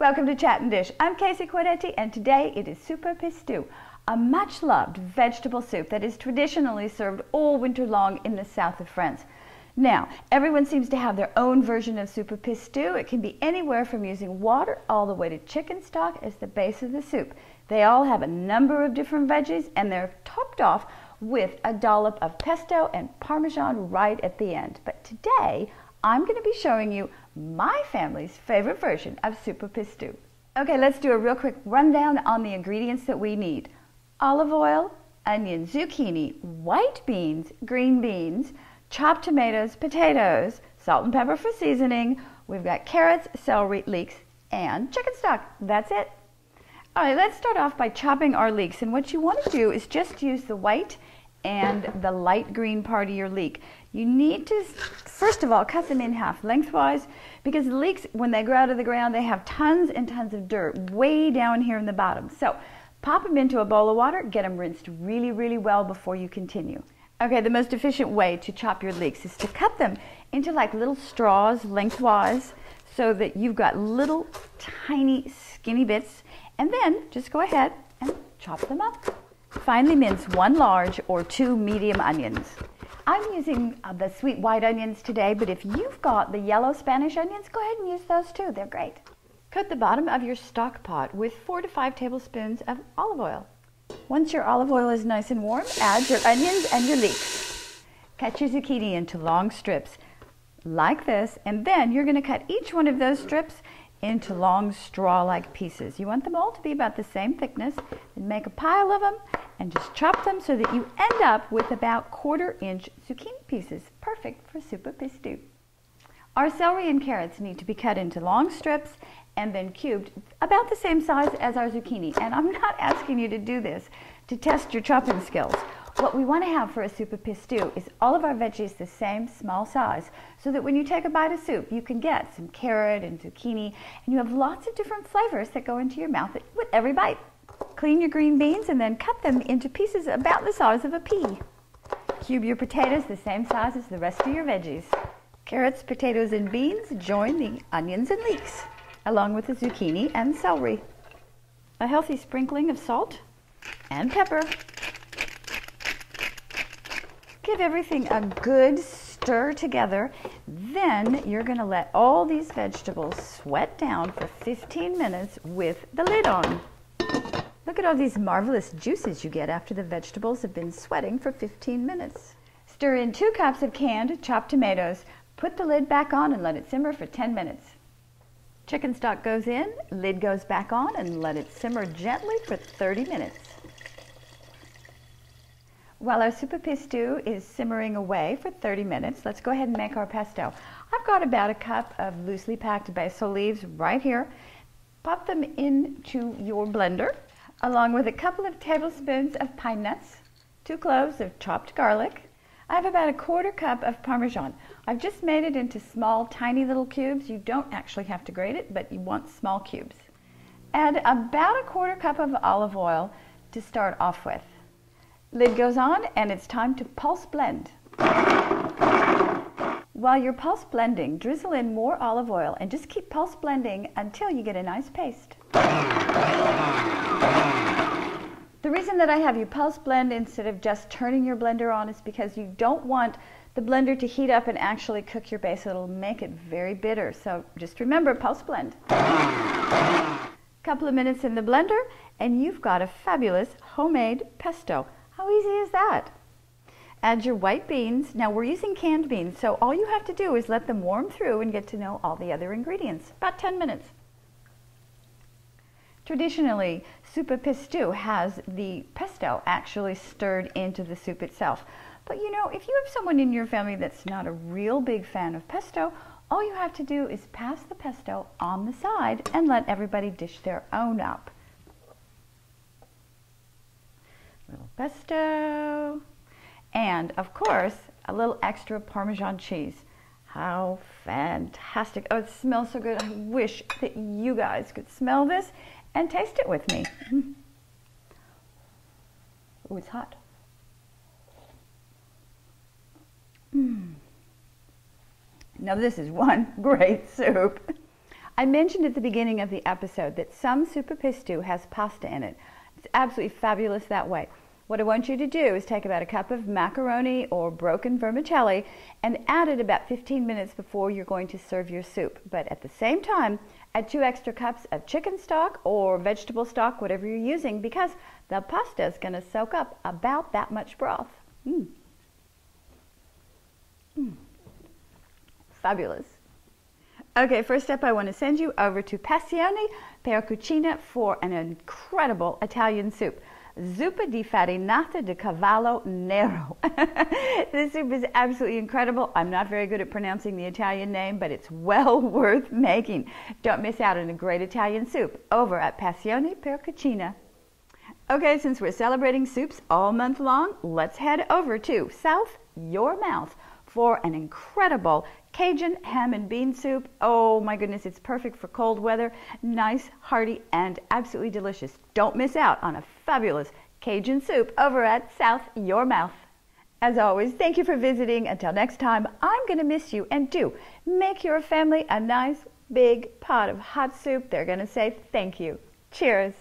Welcome to Chat and Dish. I'm Casey Quadetti, and today it is Super Pistou, a much-loved vegetable soup that is traditionally served all winter long in the south of France. Now, everyone seems to have their own version of Super Pistou. It can be anywhere from using water all the way to chicken stock as the base of the soup. They all have a number of different veggies, and they're topped off with a dollop of pesto and Parmesan right at the end. But today, I'm going to be showing you my family's favorite version of Super Pistou. Okay, let's do a real quick rundown on the ingredients that we need. Olive oil, onion, zucchini, white beans, green beans, chopped tomatoes, potatoes, salt and pepper for seasoning. We've got carrots, celery, leeks, and chicken stock. That's it. All right, let's start off by chopping our leeks. And what you want to do is just use the white and the light green part of your leek. You need to, first of all, cut them in half lengthwise, because the leeks, when they grow out of the ground, they have tons and tons of dirt way down here in the bottom. So pop them into a bowl of water, get them rinsed really, really well before you continue. Okay, the most efficient way to chop your leeks is to cut them into like little straws lengthwise so that you've got little tiny skinny bits, and then just go ahead and chop them up. Finely mince 1 large or 2 medium onions. I'm using the sweet white onions today, but if you've got the yellow Spanish onions, go ahead and use those too. They're great. Coat the bottom of your stock pot with 4 to 5 tablespoons of olive oil. Once your olive oil is nice and warm, add your onions and your leeks. Cut your zucchini into long strips like this, and then you're going to cut each one of those strips into long straw-like pieces. You want them all to be about the same thickness, and make a pile of them and just chop them so that you end up with about 1/4 inch zucchini pieces. Perfect for Super Pistou. Our celery and carrots need to be cut into long strips and then cubed about the same size as our zucchini. And I'm not asking you to do this to test your chopping skills. What we want to have for a Super Pistou is all of our veggies the same small size, so that when you take a bite of soup, you can get some carrot and zucchini, and you have lots of different flavors that go into your mouth with every bite. Clean your green beans and then cut them into pieces about the size of a pea. Cube your potatoes the same size as the rest of your veggies. Carrots, potatoes, and beans join the onions and leeks, along with the zucchini and celery. A healthy sprinkling of salt and pepper. Give everything a good stir together. Then you're going to let all these vegetables sweat down for 15 minutes with the lid on. Look at all these marvelous juices you get after the vegetables have been sweating for 15 minutes. Stir in 2 cups of canned chopped tomatoes. Put the lid back on and let it simmer for 10 minutes. Chicken stock goes in, lid goes back on, and let it simmer gently for 30 minutes. While our Super Pistou is simmering away for 30 minutes, let's go ahead and make our pesto. I've got about a cup of loosely packed basil leaves right here. Pop them into your blender, along with a couple of tablespoons of pine nuts, 2 cloves of chopped garlic. I have about a 1/4 cup of Parmesan. I've just made it into small, tiny little cubes. You don't actually have to grate it, but you want small cubes. Add about a 1/4 cup of olive oil to start off with. Lid goes on, and it's time to pulse blend. While you're pulse blending, drizzle in more olive oil and just keep pulse blending until you get a nice paste. The reason that I have you pulse blend instead of just turning your blender on is because you don't want the blender to heat up and actually cook your base. It'll make it very bitter. So just remember, pulse blend. Couple of minutes in the blender, and you've got a fabulous homemade pesto. How easy is that? Add your white beans. Now we're using canned beans, so all you have to do is let them warm through and get to know all the other ingredients. About 10 minutes. Traditionally, Super Pistou has the pesto actually stirred into the soup itself. But you know, if you have someone in your family that's not a real big fan of pesto, all you have to do is pass the pesto on the side and let everybody dish their own up. Little pesto, and of course a little extra Parmesan cheese. How fantastic. Oh, it smells so good. I wish that you guys could smell this and taste it with me. Oh, it's hot. Now this is one great soup. I mentioned at the beginning of the episode that some super Pistou has pasta in it. It's absolutely fabulous that way. What I want you to do is take about a cup of macaroni or broken vermicelli and add it about 15 minutes before you're going to serve your soup. But at the same time, add 2 extra cups of chicken stock or vegetable stock, whatever you're using, because the pasta is going to soak up about that much broth. Fabulous. Okay, first up, I want to send you over to Passione per Cucina for an incredible Italian soup. Zuppa di farinata di cavallo nero. This soup is absolutely incredible. I'm not very good at pronouncing the Italian name, but it's well worth making. Don't miss out on a great Italian soup over at Passione per Cucina. Okay, since we're celebrating soups all month long, let's head over to South Your Mouth for an incredible Cajun ham and bean soup. Oh my goodness, it's perfect for cold weather, nice, hearty, and absolutely delicious. Don't miss out on a fabulous Cajun soup over at South Your Mouth. As always, thank you for visiting. Until next time, I'm going to miss you, and do make your family a nice big pot of hot soup. They're going to say thank you. Cheers.